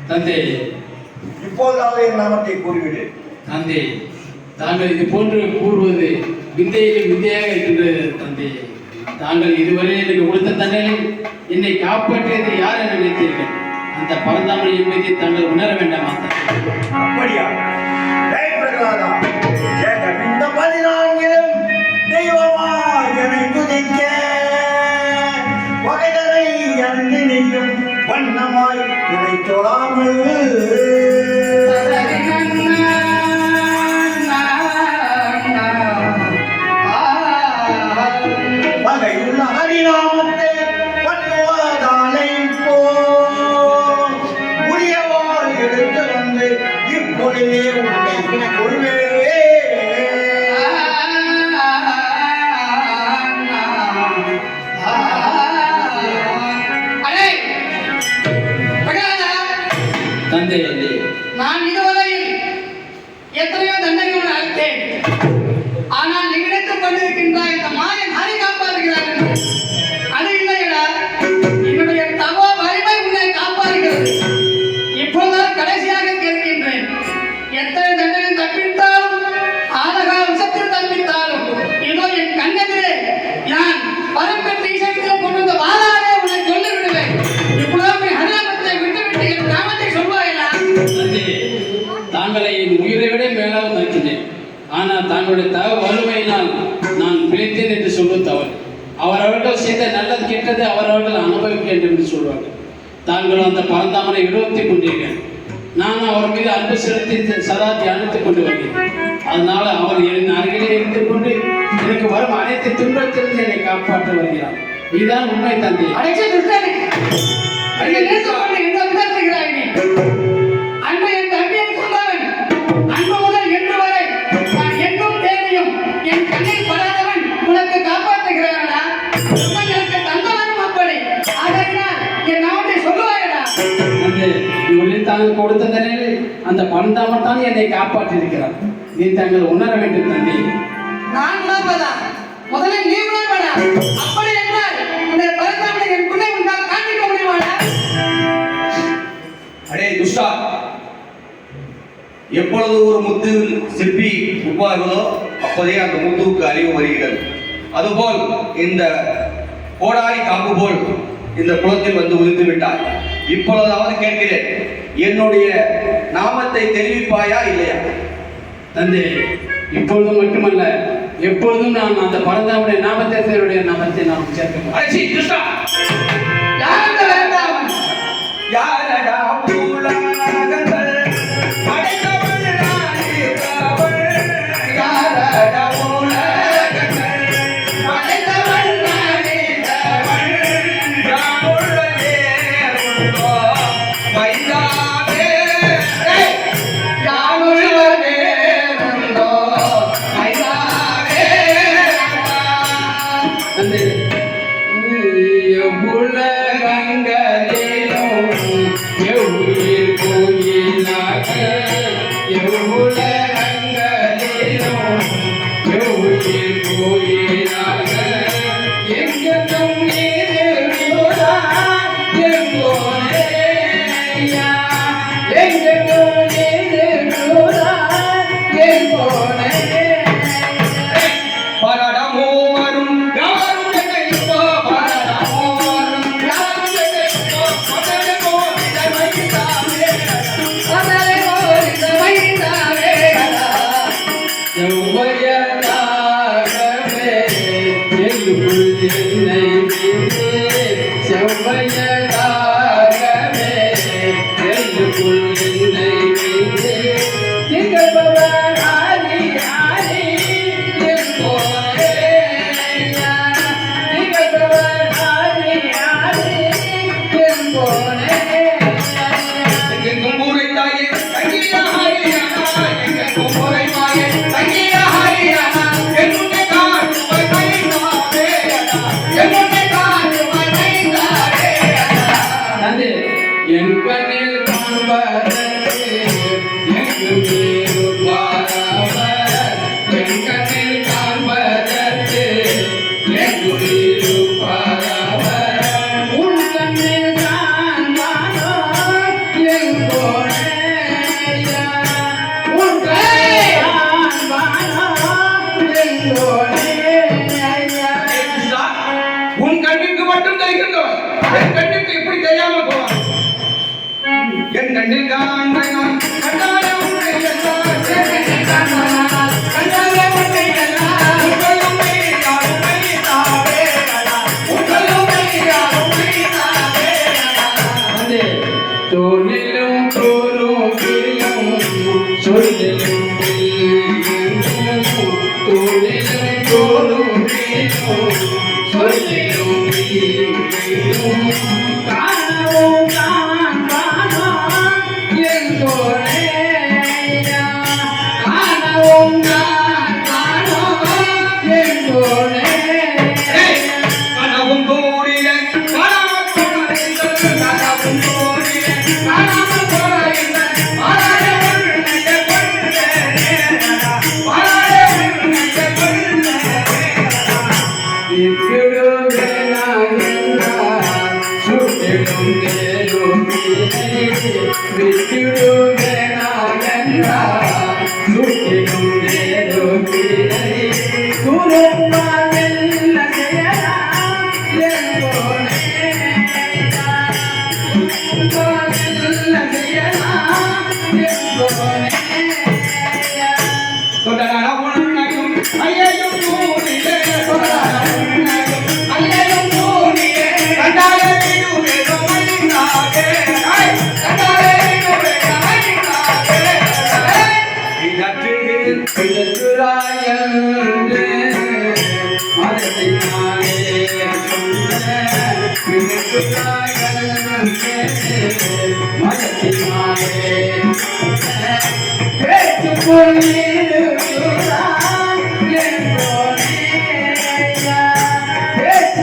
தந்தை, இப்போதாவது என் நாமத்தை கூறிவிடு. தந்தை, தாங்கள் இது போன்று கூறுவது விந்தையிலும் விந்தையாக இருக்கின்றது. தந்தை, தாங்கள் இதுவரை எனக்கு கொடுத்த தண்டனை என்னை காப்பாற்றியது யார் என நினைத்தீர்கள்? அந்த பரந்தாமரை என்பதை தாங்கள் உணர வேண்டாமா? அப்படியா? பிரகலாதா, இந்த 14 தெய்வமா என்னை துதிக்க வகைதரை அன்று நெய்யும் வண்ணமாய் இதை தொழாமல் வகையுள்ள ஹரிநாமத்தை பண்ணுவதாலை போ உரியவாள் எடுத்து வந்து இப்பொழுதே உன்னை கொள்வே. தந்தை, நான் இதுவரையில் எத்தனையோ தண்டனைகள் அளித்தேன். ஆனால் நிகழ்த்து கொண்டிருக்கின்ற இந்த மாயன் ஹரி காப்பாற்றுகிறார். அது இல்லையடா, என்னுடைய தவ வலிமை உன்னை காப்பாற்றுகிறது. இப்போதான் கடைசியாக கேட்கின்றேன், எத்தனை தண்டனை தப்பித்தாலும் ஆலகா விஷத்தில் தப்பித்தாலும் இதோ என் கண்ணெதிரே நான் பரம்பெற்ற இசைத்தில் கொண்டு வந்த வாழாலே உன்னை சொல்லி விடுவேன். இப்போது ஹரிநாமத்தை விட்டுவிட்டு என் நாமத்தை சொல்வாயா? தந்தை, தாங்களை என் உயிரை விட மேலாக மதிக்கிறேன். ஆனால் தாங்களுடைய வலுமையினால் நான் பிழைத்தேன் என்று சொல்வது தவறு. அவரவர்கள் செய்த நல்லது கெட்டது அவரவர்கள் அனுபவிக்க வேண்டும் என்று சொல்வார்கள். தாங்கள் அந்த பரந்தாமரை விரோதித்து கொண்டீர்கள். நான் அவர் மீது அன்பு செலுத்தி சதா தியானித்துக் கொண்டு வருகிறேன். அதனால அவர் என் அருகிலே இருந்து கொண்டு எனக்கு வரும் அனைத்து துன்பத்திலிருந்து என்னை காப்பாற்ற வருகிறார். இதுதான் உண்மை தந்தை. அடைச்ச துஷ்டனே, எந்த விதத்துகிறாய் நீ? அன்பு என் தம்பியை கொண்டவன். அன்பு முதல் என்று வரை நான் எங்கும் தேடியும் என் கண்ணில் படாதவன் உனக்கு காப்பாற்றுகிறானா? எனக்கு தந்தவனும் அப்படி. ஆகையினால் என் நாமத்தை சொல்லுவாயடா. இவரில் தாங்கள் கொடுத்த நிலையில் அந்த பரந்தாமன் தான் என்னை காப்பாற்றியிருக்கிறார். நீ தாங்கள் உணர வேண்டும் தந்தை. நான் உணர்வதா? முதலில் நீ உணர்வதா? அப்படி என்றால் இந்த பரந்தாமனை என் பிள்ளை உண்டால் காண்பிக்க முடியுமாடா? அடே துஷ்டா, எப்பொழுது ஒரு முத்து சிற்பி உருவாகுதோ அப்போதே அந்த முத்துவுக்கு அழிவு வருகிறது. அதுபோல் இந்த கோடாரி காப்பு போல் இந்த குளத்தில் வந்து உதிர்த்து விட்டார். இப்பொழுதாவது கேட்கிறேன், என்னுடைய நாமத்தை தெரிவிப்பாயா இல்லையா? தந்தை, இப்பொழுது மட்டுமல்ல, எப்பொழுதும் நான் அந்த பரந்தாமுடைய நாமத்தை நாமத்தை நான் சேர்க்க. அடே துஷ்டா, யார் வேண்டாம்? யாரடா பூலாகங்கள் படைத்தவள் நாடியவள், யாரடா பூலாகங்கள் படைத்தவள் நாடியவள், யாமுள்ளதே உண்டோ வைதாவே, யாமுள்ளதே உண்டோ வைதாவே. தந்தை, எவ்வுயிர் கோயிலாக எவ்வுயிர் கோயிலாக எங்கெங்கும் உன் கண்ணில் நான் தெரியாம போவான் என் கண்ணில் காண்பை நான் கண்டாலே உன்னை எல்லாம் கண்டாலே உன்னை எல்லாம் உங்களும் யாரும் தாவே உங்களும் யாரும் தாவே அது தோளிலும் தோலும் பிரியும் சொல்லிலும் தோளிலும் தோலும் பிரியும் சொல்லிலும் காணவும் நான் காணா என் தோழே காணவும் நான் காணா என் தோழே கனவும் தூரில காணாமல் போனதில்லை கனவும் தூரில காணாமல் போகின்ற வாழாதே உன்னைய கொண்டேனே வாழாதே உன்னைய கொண்டேனே தொடரான உன்னையும் ஐயையும் தூரிலே தொடரான உன்னையும் ஐயையும் தூரிலே கண்டாலே விடுவே கமலினாகே கண்டாலே விடுவே கமலினாகே இதற்றில் பேச்சு